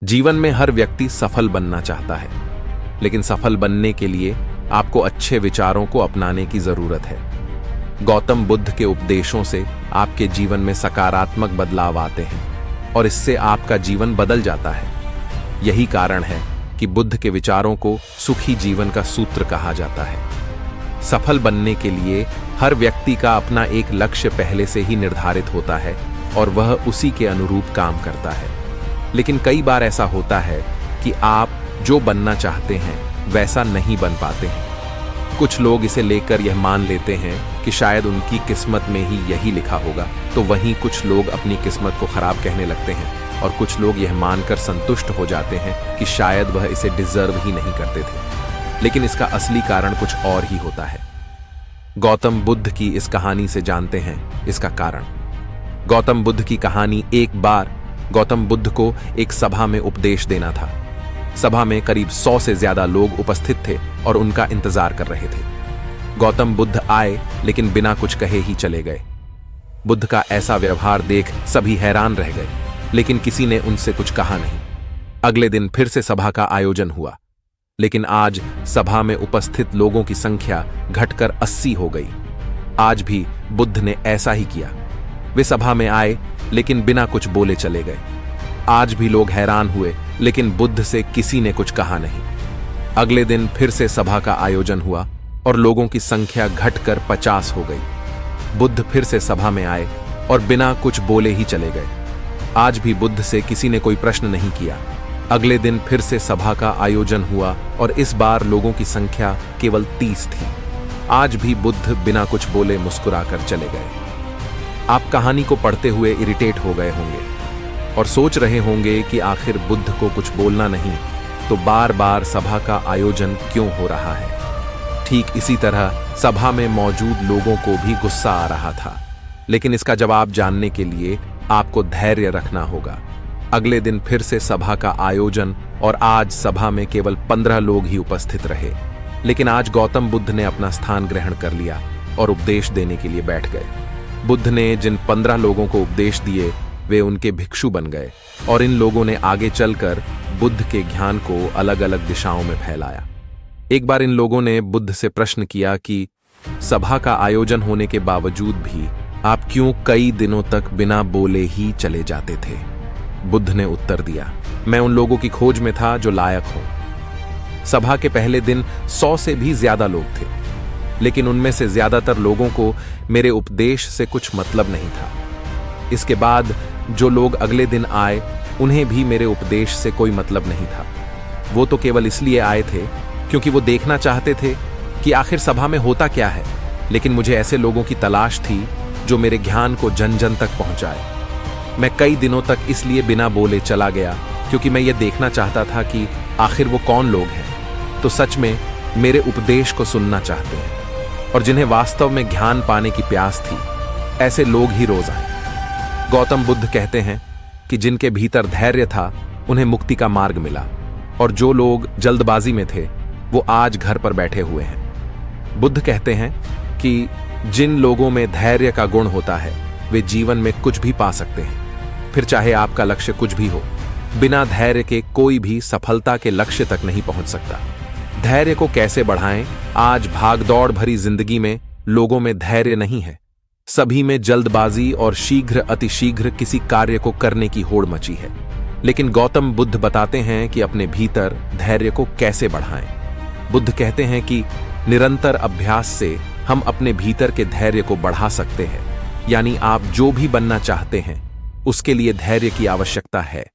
जीवन में हर व्यक्ति सफल बनना चाहता है, लेकिन सफल बनने के लिए आपको अच्छे विचारों को अपनाने की जरूरत है। गौतम बुद्ध के उपदेशों से आपके जीवन में सकारात्मक बदलाव आते हैं और इससे आपका जीवन बदल जाता है। यही कारण है कि बुद्ध के विचारों को सुखी जीवन का सूत्र कहा जाता है। सफल बनने के लिए हर व्यक्ति का अपना एक लक्ष्य पहले से ही निर्धारित होता है और वह उसी के अनुरूप काम करता है। लेकिन कई बार ऐसा होता है कि आप जो बनना चाहते हैं वैसा नहीं बन पाते हैं। कुछ लोग इसे लेकर यह मान लेते हैं कि शायद उनकी किस्मत में ही यही लिखा होगा, तो वहीं कुछ लोग अपनी किस्मत को खराब कहने लगते हैं और कुछ लोग यह मानकर संतुष्ट हो जाते हैं कि शायद वह इसे डिजर्व ही नहीं करते थे। लेकिन इसका असली कारण कुछ और ही होता है। गौतम बुद्ध की इस कहानी से जानते हैं इसका कारण। गौतम बुद्ध की कहानी। एक बार गौतम बुद्ध को एक सभा में उपदेश देना था। सभा में करीब 100 से ज्यादा लोग उपस्थित थे और उनका इंतजार कर रहे थे। गौतम बुद्ध आए लेकिन बिना कुछ कहे ही चले गए। बुद्ध का ऐसा व्यवहार देख सभी हैरान रह गए, लेकिन किसी ने उनसे कुछ कहा नहीं। अगले दिन फिर से सभा का आयोजन हुआ, लेकिन आज सभा में उपस्थित लोगों की संख्या घटकर 80 हो गई। आज भी बुद्ध ने ऐसा ही किया। वे सभा में आए लेकिन बिना कुछ बोले चले गए। आज भी लोग हैरान हुए, लेकिन बुद्ध से किसी ने कुछ कहा नहीं। अगले दिन फिर से सभा का आयोजन हुआ और लोगों की संख्या घटकर 50 हो गई। बुद्ध फिर से सभा में आए और बिना कुछ बोले ही चले गए। आज भी बुद्ध से किसी ने कोई प्रश्न नहीं किया। अगले दिन फिर से सभा का आयोजन हुआ और इस बार लोगों की संख्या केवल 30 थी। आज भी बुद्ध बिना कुछ बोले मुस्कुराकर चले गए। आप कहानी को पढ़ते हुए इरिटेट हो गए होंगे और सोच रहे होंगे कि आखिर बुद्ध को कुछ बोलना नहीं तो बार बार सभा का आयोजन क्यों हो रहा है। ठीक इसी तरह सभा में मौजूद लोगों को भी गुस्सा आ रहा था, लेकिन इसका जवाब जानने के लिए आपको धैर्य रखना होगा। अगले दिन फिर से सभा का आयोजन और आज सभा में केवल 15 लोग ही उपस्थित रहे, लेकिन आज गौतम बुद्ध ने अपना स्थान ग्रहण कर लिया और उपदेश देने के लिए बैठ गए। बुद्ध ने जिन 15 लोगों को उपदेश दिए वे उनके भिक्षु बन गए और इन लोगों ने आगे चलकर बुद्ध के ज्ञान को अलग अलग दिशाओं में फैलाया। एक बार इन लोगों ने बुद्ध से प्रश्न किया कि सभा का आयोजन होने के बावजूद भी आप क्यों कई दिनों तक बिना बोले ही चले जाते थे। बुद्ध ने उत्तर दिया, मैं उन लोगों की खोज में था जो लायक हों। सभा के पहले दिन 100 से भी ज्यादा लोग थे, लेकिन उनमें से ज्यादातर लोगों को मेरे उपदेश से कुछ मतलब नहीं था। इसके बाद जो लोग अगले दिन आए उन्हें भी मेरे उपदेश से कोई मतलब नहीं था। वो तो केवल इसलिए आए थे क्योंकि वो देखना चाहते थे कि आखिर सभा में होता क्या है, लेकिन मुझे ऐसे लोगों की तलाश थी जो मेरे ज्ञान को जन जन तक पहुंचाए। मैं कई दिनों तक इसलिए बिना बोले चला गया क्योंकि मैं ये देखना चाहता था कि आखिर वो कौन लोग हैं तो सच में मेरे उपदेश को सुनना चाहते हैं और जिन्हें वास्तव में ज्ञान पाने की प्यास थी। ऐसे लोग ही रोज आए। गौतम बुद्ध कहते हैं कि जिनके भीतर धैर्य था उन्हें मुक्ति का मार्ग मिला और जो लोग जल्दबाजी में थे वो आज घर पर बैठे हुए हैं। बुद्ध कहते हैं कि जिन लोगों में धैर्य का गुण होता है वे जीवन में कुछ भी पा सकते हैं, फिर चाहे आपका लक्ष्य कुछ भी हो। बिना धैर्य के कोई भी सफलता के लक्ष्य तक नहीं पहुंच सकता। धैर्य को कैसे बढ़ाएं? आज भागदौड़ भरी जिंदगी में लोगों में धैर्य नहीं है। सभी में जल्दबाजी और शीघ्र अतिशीघ्र किसी कार्य को करने की होड़ मची है। लेकिन गौतम बुद्ध बताते हैं कि अपने भीतर धैर्य को कैसे बढ़ाएं। बुद्ध कहते हैं कि निरंतर अभ्यास से हम अपने भीतर के धैर्य को बढ़ा सकते हैं। यानी आप जो भी बनना चाहते हैं उसके लिए धैर्य की आवश्यकता है।